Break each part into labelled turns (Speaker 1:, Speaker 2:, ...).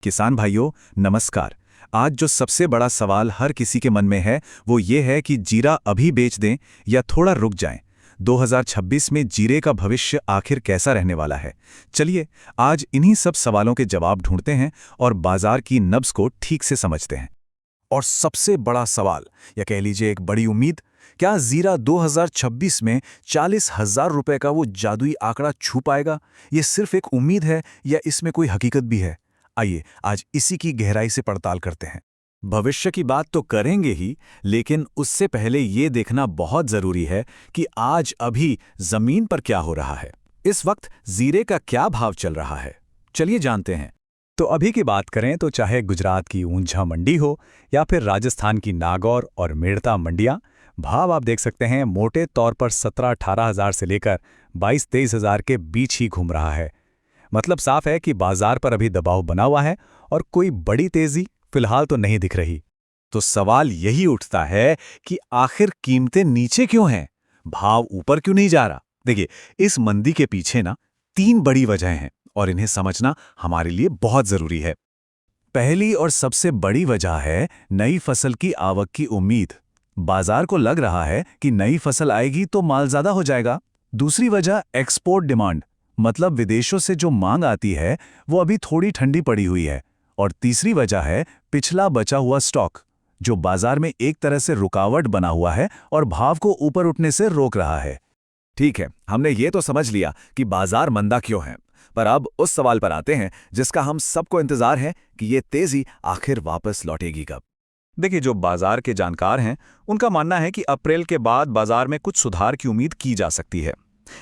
Speaker 1: किसान भाइयों नमस्कार। आज जो सबसे बड़ा सवाल हर किसी के मन में है वो ये है कि जीरा अभी बेच दें या थोड़ा रुक जाएं। 2026 में जीरे का भविष्य आखिर कैसा रहने वाला है? चलिए आज इन्हीं सब सवालों के जवाब ढूंढते हैं और बाजार की नब्ज को ठीक से समझते हैं। और सबसे बड़ा सवाल या कह लीजिए एक बड़ी उम्मीद, क्या जीरा 2026 में 40,000 रुपए का वो जादुई आंकड़ा छू पाएगा? ये सिर्फ एक उम्मीद है या इसमें कोई हकीकत भी है? आइए आज इसी की गहराई से पड़ताल करते हैं। भविष्य की बात तो करेंगे ही, लेकिन उससे पहले ये देखना बहुत जरूरी है कि आज अभी जमीन पर क्या हो रहा है। इस वक्त जीरे का क्या भाव चल रहा है, चलिए जानते हैं। तो अभी की बात करें तो चाहे गुजरात की ऊंझा मंडी हो या फिर राजस्थान की नागौर और मेड़ता मंडियां, भाव आप देख सकते हैं मोटे तौर पर 17-18 हज़ार से लेकर 22-23 हज़ार के बीच ही घूम रहा है। मतलब साफ है कि बाजार पर अभी दबाव बना हुआ है और कोई बड़ी तेजी फिलहाल तो नहीं दिख रही। तो सवाल यही उठता है कि आखिर कीमतें नीचे क्यों हैं, भाव ऊपर क्यों नहीं जा रहा? देखिए, इस मंदी के पीछे ना 3 बड़ी वजहें हैं और इन्हें समझना हमारे लिए बहुत जरूरी है। पहली और सबसे बड़ी वजह है नई फसल की आवक की उम्मीद। बाजार को लग रहा है कि नई फसल आएगी तो माल ज्यादा हो जाएगा। दूसरी वजह एक्सपोर्ट डिमांड, मतलब विदेशों से जो मांग आती है वो अभी थोड़ी ठंडी पड़ी हुई है। और तीसरी वजह है पिछला बचा हुआ स्टॉक, जो बाजार में एक तरह से रुकावट बना हुआ है और भाव को ऊपर उठने से रोक रहा है। ठीक है, हमने ये तो समझ लिया कि बाजार मंदा क्यों है, पर अब उस सवाल पर आते हैं जिसका हम सबको इंतजार है कि ये तेजी आखिर वापस लौटेगी कब। देखिए, जो बाजार के जानकार हैं उनका मानना है कि अप्रैल के बाद बाजार में कुछ सुधार की उम्मीद की जा सकती है।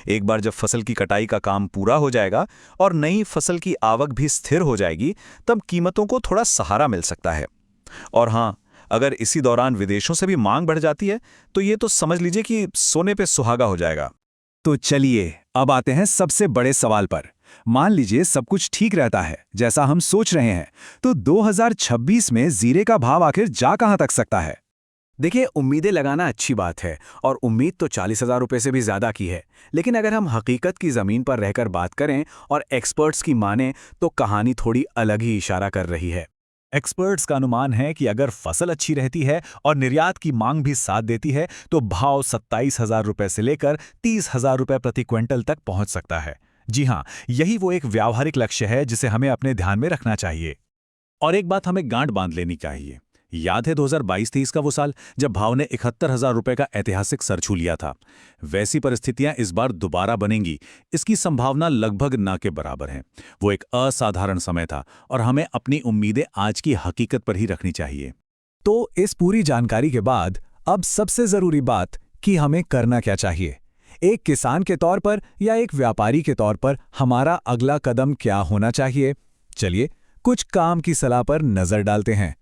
Speaker 1: एक बार जब फसल की कटाई का काम पूरा हो जाएगा और नई फसल की आवक भी स्थिर हो जाएगी, तब कीमतों को थोड़ा सहारा मिल सकता है। और हाँ, अगर इसी दौरान विदेशों से भी मांग बढ़ जाती है तो ये तो समझ लीजिए कि सोने पे सुहागा हो जाएगा। तो चलिए अब आते हैं सबसे बड़े सवाल पर। मान लीजिए सब कुछ ठीक रहता है जैसा हम सोच रहे हैं, तो 2026 में जीरे का भाव आखिर जा कहां तक सकता है? देखिए, उम्मीदें लगाना अच्छी बात है और उम्मीद तो 40,000 रुपये से भी ज़्यादा की है। लेकिन अगर हम हकीकत की ज़मीन पर रहकर बात करें और एक्सपर्ट्स की माने तो कहानी थोड़ी अलग ही इशारा कर रही है। एक्सपर्ट्स का अनुमान है कि अगर फसल अच्छी रहती है और निर्यात की मांग भी साथ देती है तो भाव 27,000 रुपये से लेकर 30,000 रुपये प्रति क्विंटल तक पहुंच सकता है। जी हाँ, यही वो एक व्यावहारिक लक्ष्य है जिसे हमें अपने ध्यान में रखना चाहिए। और एक बात हमें गांठ बांध लेनी चाहिए। याद है 2022-23 का वो साल जब भाव ने 71,000 रुपये का ऐतिहासिक सर छू लिया था? वैसी परिस्थितियां इस बार दोबारा बनेंगी, इसकी संभावना लगभग ना के बराबर है। वो एक असाधारण समय था और हमें अपनी उम्मीदें आज की हकीकत पर ही रखनी चाहिए। तो इस पूरी जानकारी के बाद अब सबसे जरूरी बात कि हमें करना क्या चाहिए। एक किसान के तौर पर या एक व्यापारी के तौर पर हमारा अगला कदम क्या होना चाहिए? चलिए कुछ काम की सलाह पर नजर डालते हैं।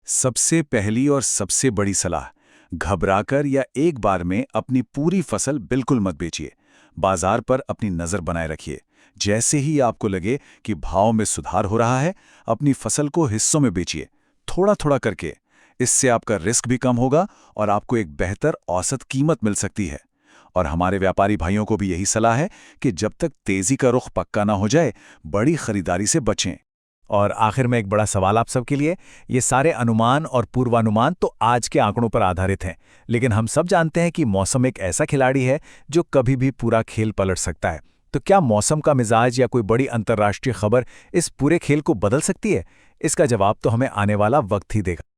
Speaker 1: सबसे पहली और सबसे बड़ी सलाह, घबराकर या एक बार में अपनी पूरी फसल बिल्कुल मत बेचिए। बाजार पर अपनी नज़र बनाए रखिए। जैसे ही आपको लगे कि भाव में सुधार हो रहा है, अपनी फसल को हिस्सों में बेचिए, थोड़ा थोड़ा करके। इससे आपका रिस्क भी कम होगा और आपको एक बेहतर औसत कीमत मिल सकती है। और हमारे व्यापारी भाइयों को भी यही सलाह है कि जब तक तेजी का रुख पक्का ना हो जाए, बड़ी खरीदारी से बचें। और आखिर में एक बड़ा सवाल आप सबके लिए, ये सारे अनुमान और पूर्वानुमान तो आज के आंकड़ों पर आधारित हैं, लेकिन हम सब जानते हैं कि मौसम एक ऐसा खिलाड़ी है जो कभी भी पूरा खेल पलट सकता है। तो क्या मौसम का मिजाज या कोई बड़ी अंतर्राष्ट्रीय खबर इस पूरे खेल को बदल सकती है? इसका जवाब तो हमें आने वाला वक्त ही देगा।